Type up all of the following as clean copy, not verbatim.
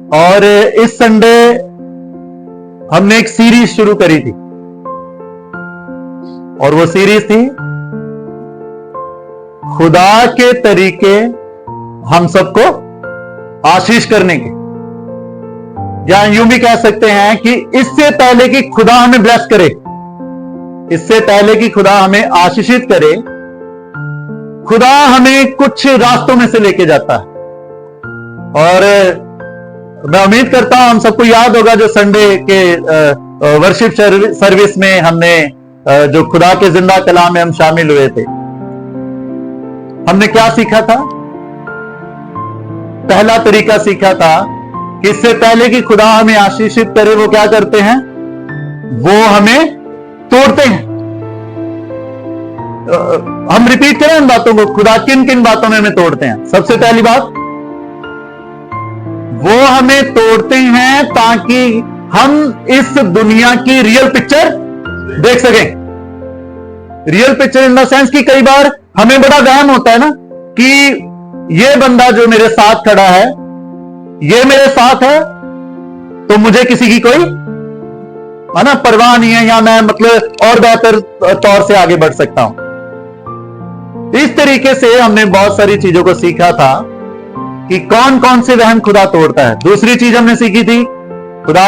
और इस संडे हमने एक सीरीज शुरू करी थी और वो सीरीज थी खुदा के तरीके हम सबको आशीष करने के, या यूं भी कह सकते हैं कि इससे पहले कि खुदा हमें ब्लेस करे, इससे पहले कि खुदा हमें आशीषित करे, खुदा हमें कुछ रास्तों में से लेके जाता है। और मैं उम्मीद करता हूं हम सबको याद होगा जो संडे के वर्शिप सर्विस में हमने जो खुदा के जिंदा कलाम में हम शामिल हुए थे, हमने क्या सीखा था? पहला तरीका सीखा था कि इससे पहले कि खुदा हमें आशीषित करे वो क्या करते हैं? वो हमें तोड़ते हैं। हम रिपीट करें इन बातों को, खुदा किन किन बातों में हमें तोड़ते हैं? सबसे पहली बात, वो हमें तोड़ते हैं ताकि हम इस दुनिया की रियल पिक्चर देख सकें। Real picture in the sense कि कई बार हमें बड़ा वहम होता है ना कि ये बंदा जो मेरे साथ खड़ा है, ये मेरे साथ है तो मुझे किसी की कोई है ना परवाह नहीं है, या मैं मतलब और बेहतर तौर से आगे बढ़ सकता हूं। इस तरीके से हमने बहुत सारी चीजों को सीखा था कि कौन कौन से वहम खुदा तोड़ता है। दूसरी चीज हमने सीखी थी, खुदा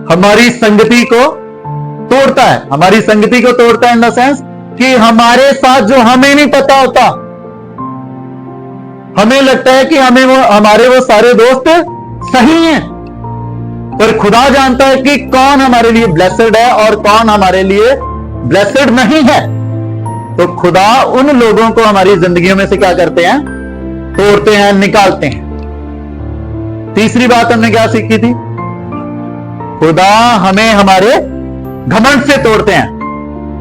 हमारी संगति को तोड़ता है। हमारी संगति को तोड़ता है इन द सेंस कि हमारे साथ जो हमें नहीं पता होता, हमें लगता है कि हमारे वो सारे दोस्त सही हैं, पर खुदा जानता है कि कौन हमारे लिए ब्लेसेड है और कौन हमारे लिए ब्लेसेड नहीं है। तो खुदा उन लोगों को हमारी जिंदगियों में से क्या करते हैं? तोड़ते हैं, निकालते हैं। तीसरी बात हमने क्या सीखी थी? खुदा हमें हमारे घमंड से तोड़ते हैं।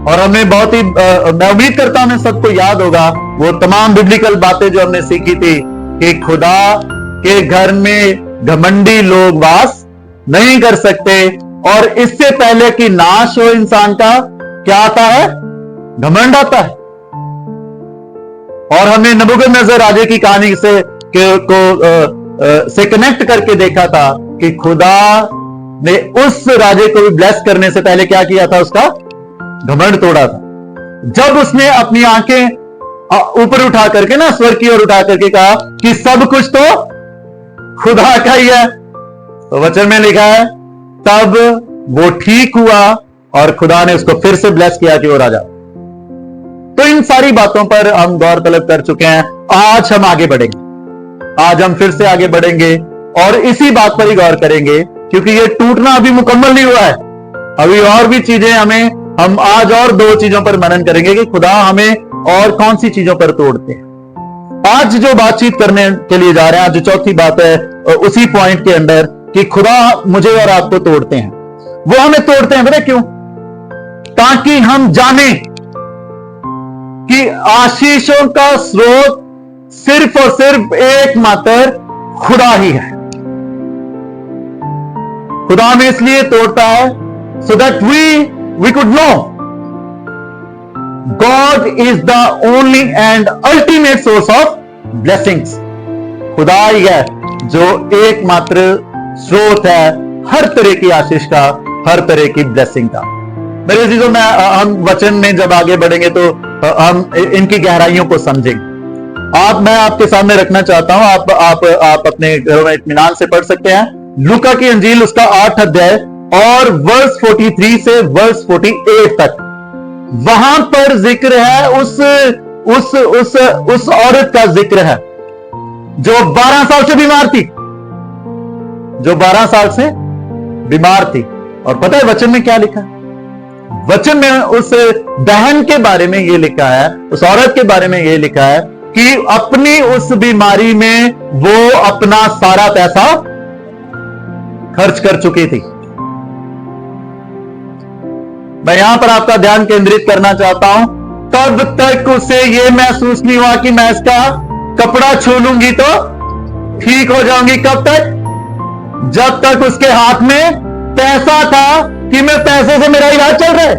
और हमने बहुत ही मैं उम्मीद करता हूं सबको याद होगा वो तमाम बिब्लिकल बातें जो हमने सीखी थी कि खुदा के घर में घमंडी लोग वास नहीं कर सकते, और इससे पहले कि नाश हो इंसान का क्या आता है? घमंड आता है। और हमने नबूकदनेस्सर राजे की कहानी से कनेक्ट करके देखा था कि खुदा ने उस राजे को भी ब्लेस करने से पहले क्या किया था? उसका घमंड तोड़ा था। जब उसने अपनी आंखें ऊपर उठा करके ना स्वर्ग की ओर उठा करके कहा कि सब कुछ तो खुदा का ही है, तो वचन में लिखा है तब वो ठीक हुआ और खुदा ने उसको फिर से ब्लेस किया कि वो राजा। तो इन सारी बातों पर हम गौर तलब कर चुके हैं। आज हम आगे बढ़ेंगे, आज हम फिर से आगे बढ़ेंगे और इसी बात पर ही गौर करेंगे, क्योंकि ये टूटना अभी मुकम्मल नहीं हुआ है। अभी और भी चीजें हम आज और दो चीजों पर मनन करेंगे कि खुदा हमें और कौन सी चीजों पर तोड़ते हैं। आज जो बातचीत करने के लिए जा रहे हैं, आज जो चौथी बात है उसी पॉइंट के अंदर कि खुदा मुझे और आपको तोड़ते हैं। वो हमें तोड़ते हैं पता क्यों? ताकि हम जाने कि आशीषों का स्रोत सिर्फ और सिर्फ एकमात्र खुदा ही है। खुदा हमें इसलिए तोड़ता है so that we could know God is the only and ultimate source of blessings. खुदा ही है जो एकमात्र स्रोत है हर तरह की आशीष का, हर तरह की ब्लेसिंग का। मेरे चीजों में हम वचन में जब आगे बढ़ेंगे तो हम इनकी गहराइयों को समझेंगे। मैं आपके सामने रखना चाहता हूं, आप अपने घरों में इत्मीनान से पढ़ सकते हैं लूका की अंजील उसका 8 अध्याय और वर्स 43 से वर्स 48 तक। वहां पर जिक्र है उस औरत का जिक्र है जो 12 साल से बीमार थी, जो 12 साल से बीमार थी। और पता है वचन में क्या लिखा है? वचन में उस बहन के बारे में यह लिखा है, उस औरत के बारे में यह लिखा है कि अपनी उस बीमारी में वो अपना सारा पैसा खर्च कर चुकी थी। मैं यहां पर आपका ध्यान केंद्रित करना चाहता हूं, तब तक उसे यह महसूस नहीं हुआ कि मैं इसका कपड़ा छू लूंगी तो ठीक हो जाऊंगी। कब तक? जब तक उसके हाथ में पैसा था कि मैं पैसे से मेरा इलाज चल रहा है।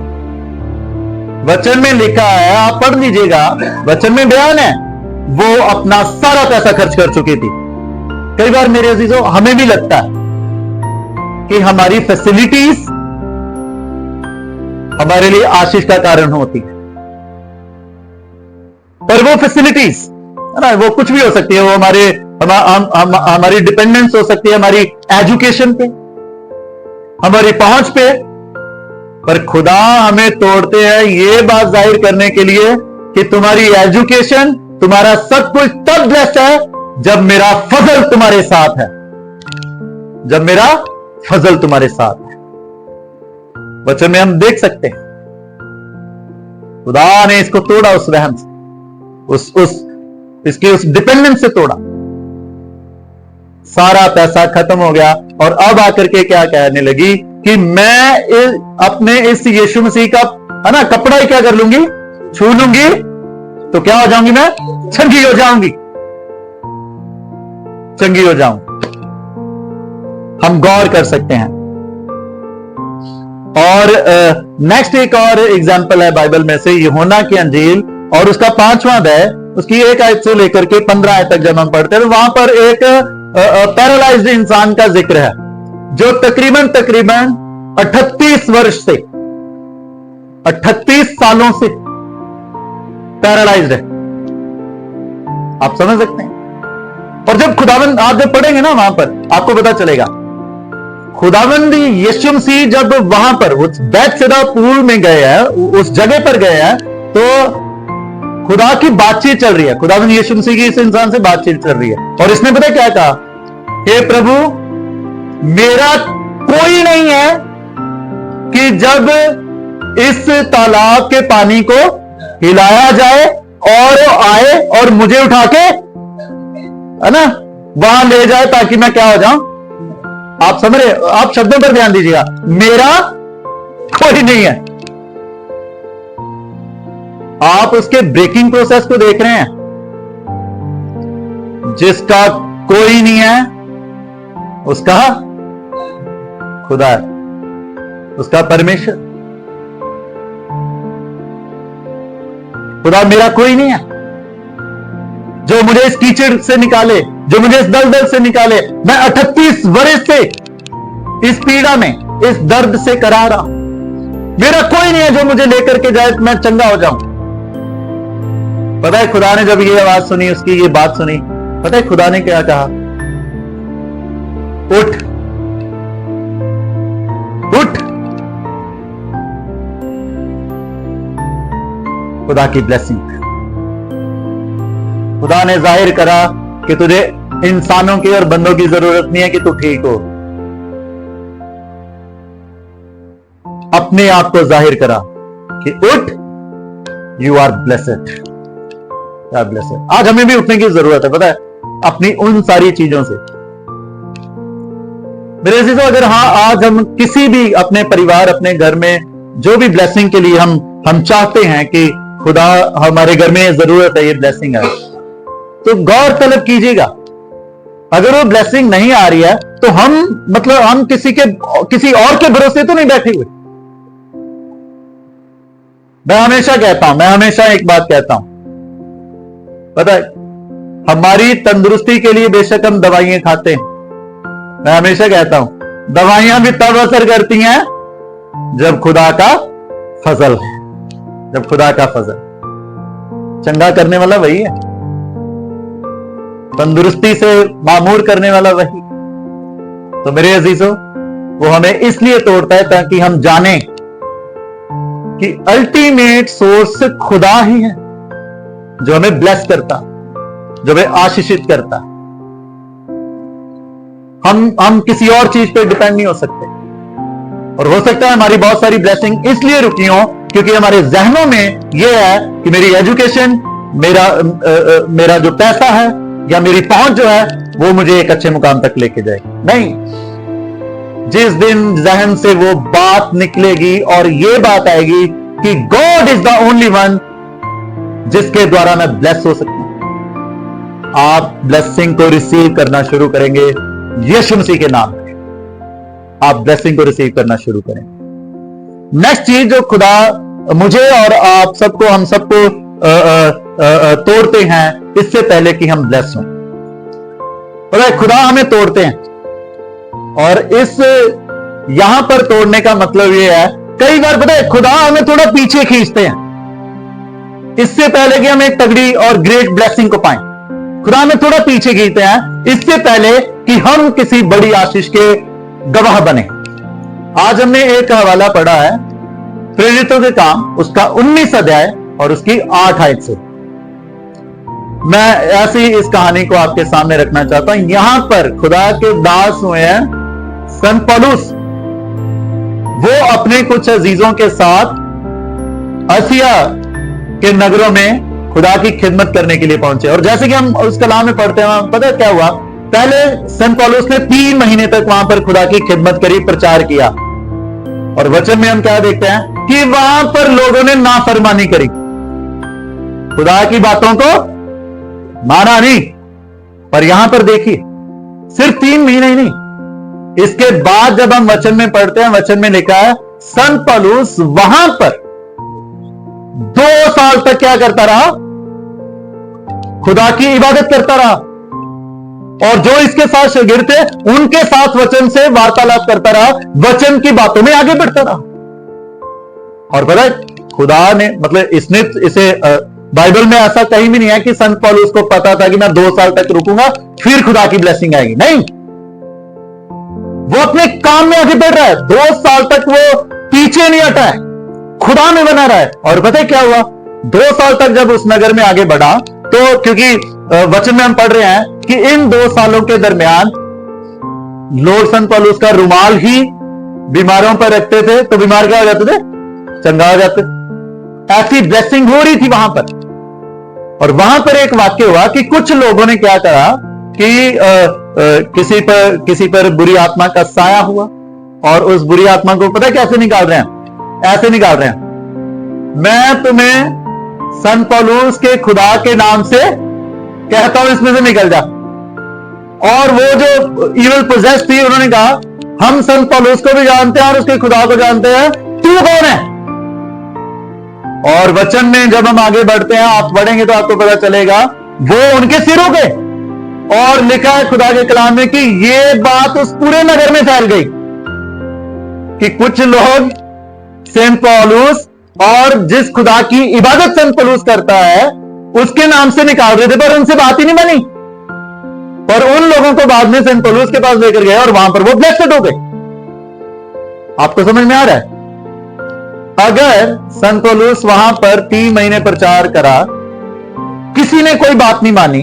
वचन में लिखा है, आप पढ़ लीजिएगा, वचन में बयान है, वो अपना सारा पैसा खर्च कर चुकी थी। कई बार मेरे अजीजों हमें भी लगता है कि हमारी फैसिलिटीज हमारे लिए आशीष का कारण होती है, पर वो फैसिलिटीज है ना, वो कुछ भी हो सकती है, वो हमारी डिपेंडेंस हो सकती है हमारी एजुकेशन पे, हमारी पहुंच पे, पर खुदा हमें तोड़ते हैं ये बात जाहिर करने के लिए कि तुम्हारी एजुकेशन, तुम्हारा सब कुछ तब ब्लेस्ड है जब मेरा फजल तुम्हारे साथ है, जब मेरा फजल तुम्हारे साथ है। वचन में हम देख सकते हैं खुदा ने इसको तोड़ा, उस रहम से, इसकी उस डिपेंडेंस से तोड़ा। सारा पैसा खत्म हो गया और अब आकर के क्या कहने लगी कि मैं अपने इस यीशु मसीह का है ना कपड़ा ही क्या कर लूंगी, छू लूंगी तो क्या हो जाऊंगी, मैं चंगी हो जाऊंगी, चंगी हो जाऊंगी। हम गौर कर सकते हैं। और नेक्स्ट एक और एग्जांपल है बाइबल में से, यूहन्ना की अंजील और उसका 5वां अध्याय, उसकी 1 आयत से लेकर के 15 आयत तक जब हम पढ़ते हैं तो वहां पर एक पैरालाइज्ड इंसान का जिक्र है जो तकरीबन 38 वर्ष से 38 सालों से पैरालाइज्ड है। आप समझ सकते हैं। और जब खुदावंद, आप जब पढ़ेंगे ना वहां पर आपको पता चलेगा, खुदावंद यीशु मसीह जब वहां पर उस बैतसैदा पूल में गए हैं, उस जगह पर गए हैं, तो खुदा की बातचीत चल रही है, खुदावंद यीशु मसीह की इस इंसान से बातचीत चल रही है। और इसने पता क्या कहा, हे प्रभु मेरा कोई नहीं है कि जब इस तालाब के पानी को हिलाया जाए और आए और मुझे उठा के है ना वहां ले जाए ताकि मैं क्या हो जाऊं। आप समझ रहे, आप शब्दों पर ध्यान दीजिएगा, मेरा कोई नहीं है। आप उसके ब्रेकिंग प्रोसेस को देख रहे हैं। जिसका कोई नहीं है उसका खुदा है, उसका परमेश्वर। खुदा मेरा कोई नहीं है जो मुझे इस कीचड़ से निकाले, जो मुझे इस दलदल से निकाले। मैं 38 वर्ष से इस पीड़ा में, इस दर्द से करा रहा। मेरा कोई नहीं है जो मुझे लेकर के जाए मैं चंगा हो जाऊं। पता है खुदा ने जब ये आवाज सुनी, उसकी ये बात सुनी, पता है खुदा ने क्या कहा, उठ उठ। खुदा की ब्लेसिंग, खुदा ने जाहिर करा कि तुझे इंसानों की और बंदों की जरूरत नहीं है कि तू ठीक हो। अपने आप को जाहिर करा कि उठ, यू आर ब्लेसेड, ब्लेसेड। आज हमें भी उठने की जरूरत है, पता है, अपनी उन सारी चीजों से। मेरे अजीजों, अगर आज हम किसी भी अपने परिवार, अपने घर में जो भी ब्लेसिंग के लिए हम चाहते हैं कि खुदा हमारे घर में जरूरत है, ये ब्लेसिंग है, तो गौर तलब कीजिएगा। अगर वो ब्लेसिंग नहीं आ रही है तो हम किसी और के भरोसे तो नहीं बैठे हुए। मैं हमेशा एक बात कहता हूं, पता है, हमारी तंदुरुस्ती के लिए बेशक हम दवाइयां खाते हैं। मैं हमेशा कहता हूं दवाइयां भी तब असर करती हैं जब खुदा का फजल है, जब खुदा का फजल। चंगा करने वाला वही है, तंदुरुस्ती से मामूर करने वाला वही। तो मेरे अजीजों, वो हमें इसलिए तोड़ता है ताकि हम जाने कि अल्टीमेट सोर्स खुदा ही है जो हमें ब्लेस करता, जो हमें आशीषित करता। हम किसी और चीज पे डिपेंड नहीं हो सकते। और हो सकता है हमारी बहुत सारी ब्लेसिंग इसलिए रुकी हो क्योंकि हमारे जहनों में यह है कि मेरी एजुकेशन, मेरा जो पैसा है या मेरी पहुंच जो है वो मुझे एक अच्छे मुकाम तक लेके जाए। नहीं, जिस दिन जहन से वो बात निकलेगी और ये बात आएगी कि God is the only one जिसके द्वारा मैं ब्लेस हो सकता हूं, आप ब्लेसिंग को रिसीव करना शुरू करेंगे यीशु मसीह के नाम में। आप ब्लेसिंग को रिसीव करना शुरू करें। नेक्स्ट चीज जो खुदा मुझे और आप सबको, हम सबको तोड़ते हैं इससे पहले कि हम ब्लेस हों, पता है खुदा हमें तोड़ते हैं, और इस यहां पर तोड़ने का मतलब यह है, कई बार पता है खुदा हमें थोड़ा पीछे खींचते हैं इससे पहले कि हम एक तगड़ी और ग्रेट ब्लेसिंग को पाएं। खुदा हमें थोड़ा पीछे खींचते हैं इससे पहले कि हम किसी बड़ी आशीष के गवाह बने। आज हमने एक हवाला पढ़ा है प्रेरितों के काम, उसका 19 अध्याय और उसकी 8 आयत से। मैं ऐसी इस कहानी को आपके सामने रखना चाहता हूं। यहां पर खुदा के दास हुए हैं संत पौलुस। वो अपने कुछ अजीजों के साथ आसिया के नगरों में खुदा की खिदमत करने के लिए पहुंचे, और जैसे कि हम उस कलाम में पढ़ते हैं, पता है क्या हुआ? पहले संत पौलुस ने 3 महीने तक वहां पर खुदा की खिदमत करी, प्रचार किया, और वचन में हम क्या देखते हैं कि वहां पर लोगों ने नाफरमानी करी, खुदा की बातों को माना नहीं। पर यहां पर देखिए सिर्फ 3 महीने ही नहीं, इसके बाद जब हम वचन में पढ़ते हैं, वचन में लिखा है संत पौलुस वहां पर 2 साल तक क्या करता रहा? खुदा की इबादत करता रहा, और जो इसके साथ शागिर्द थे उनके साथ वचन से वार्तालाप करता रहा, वचन की बातों में आगे बढ़ता रहा। और पता है खुदा ने मतलब इसने इसे बाइबल में ऐसा कहीं भी नहीं है कि संत पौलुस को पता था कि मैं 2 साल तक रुकूंगा फिर खुदा की ब्लेसिंग आएगी। नहीं, वो अपने काम में आगे बढ़ रहा है। 2 साल तक वो पीछे नहीं हटा है, खुदा में बना रहा है। और पता है क्या हुआ? 2 साल तक जब उस नगर में आगे बढ़ा, तो क्योंकि वचन में हम पढ़ रहे हैं कि इन 2 सालों के दरमियान लोग संत पौलुस का रुमाल ही बीमारों पर रखते थे, तो बीमार क्या हो जाते थे? चंगा हो जाते। ऐसी ब्लेसिंग हो रही थी वहां पर। और वहां पर एक वाक्य हुआ कि कुछ लोगों ने क्या करा कि किसी पर बुरी आत्मा का साया हुआ, और उस बुरी आत्मा को पता है कैसे निकाल रहे हैं? ऐसे निकाल रहे हैं, मैं तुम्हें संत पौलुस के खुदा के नाम से कहता हूं इसमें से निकल जा। और वो जो इविल पोजेस थी उन्होंने कहा हम संत पौलुस को भी जानते हैं और उसके खुदा को जानते हैं, तू कौन है? और वचन में जब हम आगे बढ़ते हैं, आप पढ़ेंगे तो आपको पता चलेगा वो उनके सिर हो गए। और लिखा है खुदा के कलाम में कि ये बात उस पूरे नगर में फैल गई कि कुछ लोग सेंट पौलुस और जिस खुदा की इबादत संत पौलुस करता है उसके नाम से निकाल रहे थे, पर उनसे बात ही नहीं बनी। पर उन लोगों को बाद में सेंट पौलुस के पास लेकर गए और वहां पर वो ब्लेस्ड हो गए। आपको समझ में आ रहा है? अगर संत पौलुस वहां पर 3 महीने प्रचार करा, किसी ने कोई बात नहीं मानी,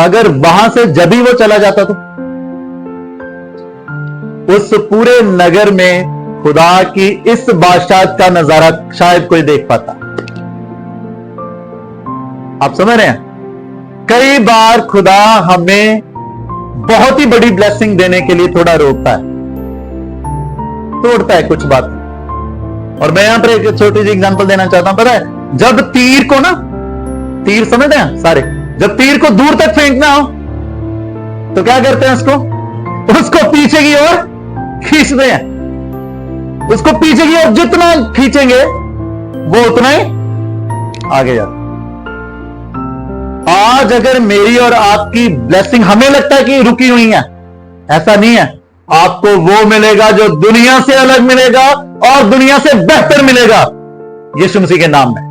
अगर वहां से जब ही वो चला जाता तो उस पूरे नगर में खुदा की इस बादशाहत का नजारा शायद कोई देख पाता। आप समझ रहे हैं? कई बार खुदा हमें बहुत ही बड़ी ब्लेसिंग देने के लिए थोड़ा रोकता है, तोड़ता है कुछ बात। और मैं यहां पर एक छोटी सी एग्जांपल देना चाहता हूं। पता है जब तीर को ना, तीर समझते हैं सारे, जब तीर को दूर तक फेंकना हो तो क्या करते हैं? उसको पीछे की ओर खींचते हैं। उसको पीछे की ओर जितना खींचेंगे वो उतना ही आगे जाता। आज अगर मेरी और आपकी ब्लेसिंग हमें लगता है कि रुकी हुई है, ऐसा नहीं है। आपको वो मिलेगा जो दुनिया से अलग मिलेगा और दुनिया से बेहतर मिलेगा यीशु मसीह के नाम में।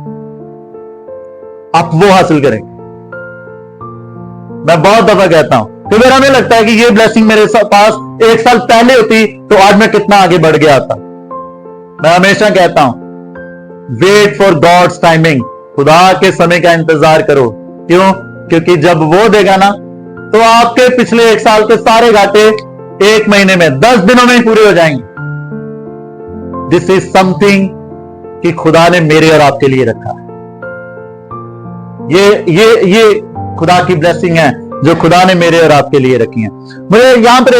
आप वो हासिल करेंगे। मैं बहुत दफा कहता हूं कि अगर हमें लगता है कि ये ब्लेसिंग मेरे पास 1 साल पहले होती तो आज मैं कितना आगे बढ़ गया था। मैं हमेशा कहता हूं वेट फॉर गॉड्स टाइमिंग, खुदा के समय का इंतजार करो। क्यों? क्योंकि जब वो देगा ना तो आपके पिछले 1 साल के सारे घाटे 1 महीने में 10 दिनों में ही पूरे हो जाएंगे। दिस इज समथिंग कि खुदा ने मेरे और आपके लिए रखा है। ये खुदा की ब्लेसिंग है जो खुदा ने मेरे और आपके लिए रखी है। मुझे यहां पर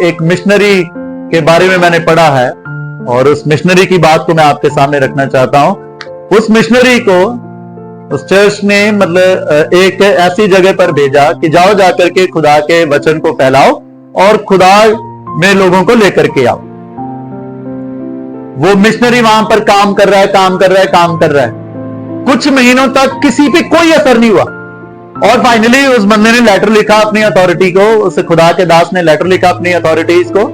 एक मिशनरी के बारे में मैंने पढ़ा है, और उस मिशनरी की बात को मैं आपके सामने रखना चाहता हूं। उस मिशनरी को उस चर्च ने मतलब एक ऐसी जगह पर भेजा कि जाओ जाकर के खुदा के वचन को फैलाओ और खुदा में लोगों को लेकर के आओ। वो मिशनरी वहां पर काम कर रहा है। कुछ महीनों तक किसी पे कोई असर नहीं हुआ। और फाइनली उस बंदे ने लेटर लिखा अपनी अथॉरिटी को, उस खुदा के दास ने लेटर लिखा अपनी अथॉरिटीज को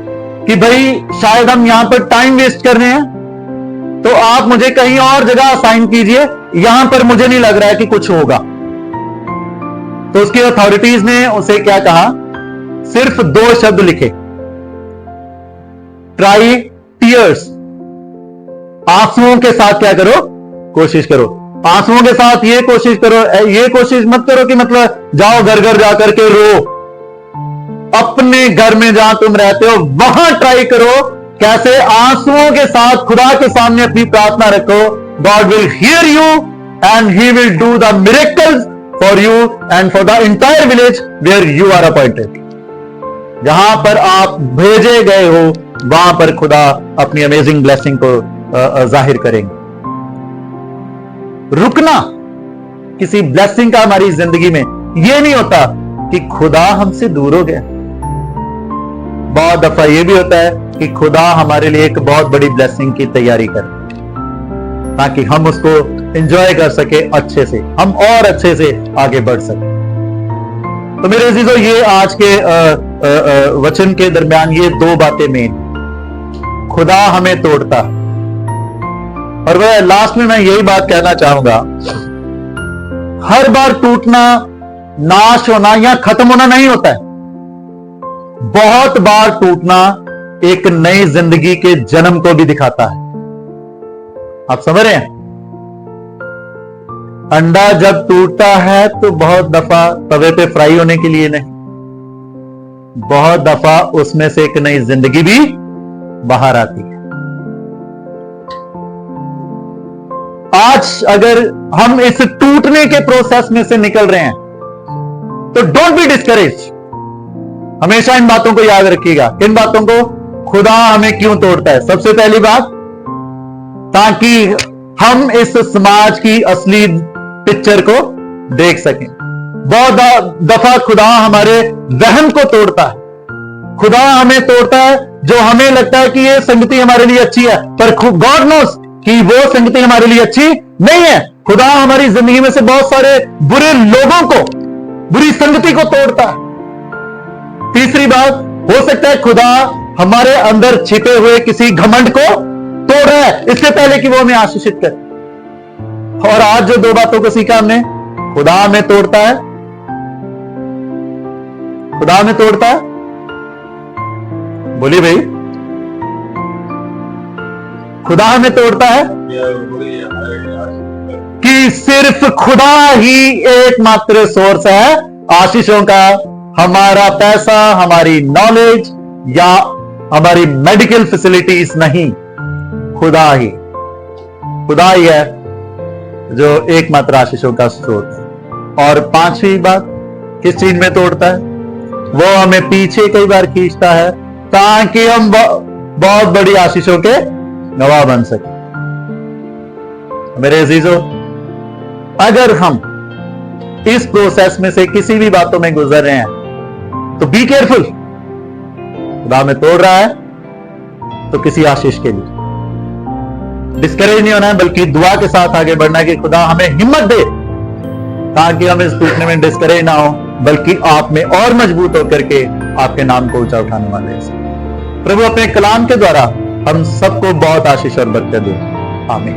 कि भाई शायद हम यहां पर टाइम वेस्ट कर रहे हैं, तो आप मुझे कहीं और जगह असाइन कीजिए, यहां पर मुझे नहीं लग रहा है कि कुछ होगा। तो उसकी अथॉरिटीज ने उसे क्या कहा, सिर्फ 2 शब्द लिखे, ट्राई टीयर्स, आंसुओं के साथ क्या करो, कोशिश करो। आंसुओं के साथ ये कोशिश करो, ये कोशिश मत करो कि मतलब जाओ घर घर जाकर के रो। अपने घर में जहां तुम रहते हो वहां ट्राई करो, कैसे आंसुओं के साथ खुदा के सामने अपनी प्रार्थना रखो। God will hear you and he will do the miracles for you and for the entire village where you are appointed. जहां पर आप भेजे गए हो वहां पर खुदा अपनी अमेजिंग ब्लेसिंग को जाहिर करेंगे। रुकना किसी ब्लेसिंग का हमारी जिंदगी में यह नहीं होता कि खुदा हमसे दूर हो गया। बहुत दफा यह भी होता है कि खुदा हमारे लिए एक बहुत बड़ी ब्लेसिंग की तैयारी करे ताकि हम उसको एंजॉय कर सके, अच्छे से हम और अच्छे से आगे बढ़ सके। तो मेरे अजीजों, ये आज के वचन के दरमियान ये 2 बातें मेन, खुदा हमें तोड़ता, और वह लास्ट में मैं यही बात कहना चाहूंगा, हर बार टूटना, नाश होना या खत्म होना नहीं होता है। बहुत बार टूटना एक नई जिंदगी के जन्म को भी दिखाता है। आप समझ रहे हैं? अंडा जब टूटता है तो बहुत दफा तवे पे फ्राई होने के लिए नहीं, बहुत दफा उसमें से एक नई जिंदगी भी बाहर आती है। आज अगर हम इस टूटने के प्रोसेस में से निकल रहे हैं तो डोंट बी डिस्करेज। हमेशा इन बातों को याद रखिएगा। इन बातों को, खुदा हमें क्यों तोड़ता है? सबसे पहली बात, ताकि हम इस समाज की असली पिक्चर को देख सकें। बहुत दफा खुदा हमारे वहम को तोड़ता है। खुदा हमें तोड़ता है जो हमें लगता है कि ये संगति हमारे लिए अच्छी है, पर गॉड नोस कि वो संगति हमारे लिए अच्छी नहीं है। खुदा हमारी जिंदगी में से बहुत सारे बुरे लोगों को, बुरी संगति को तोड़ता है। तीसरी बात, हो सकता है खुदा हमारे अंदर छिपे हुए किसी घमंड को तोड़ रहा है इससे पहले कि वो हमें आशीषित करे। और आज जो 2 बातों को सीखा हमने, खुदा हमें तोड़ता है, खुदा हमें तोड़ता है, बोलिए भाई, खुदा हमें तोड़ता है कि सिर्फ खुदा ही एकमात्र सोर्स है आशीषों का। हमारा पैसा, हमारी नॉलेज या हमारी मेडिकल फैसिलिटीज नहीं, खुदा ही है जो एकमात्र आशीषों का स्रोत है। और 5वीं बात, किस चीज में तोड़ता है? वो हमें पीछे कई बार खींचता है ताकि हम बहुत बड़ी आशीषों के गवाह बन सके। मेरे अजीजों, अगर हम इस प्रोसेस में से किसी भी बातों में गुजर रहे हैं तो बी केयरफुल। खुदा में तोड़ रहा है तो किसी आशीष के लिए डिस्करेज नहीं होना है, बल्कि दुआ के साथ आगे बढ़ना है कि खुदा हमें हिम्मत दे ताकि हम इस टूटने में डिस्करेज ना हो, बल्कि आप में और मजबूत होकर के आपके नाम को ऊंचा उठाने वाले। प्रभु अपने कलाम के द्वारा हम सबको बहुत आशीष और बरकत दे। आमीन।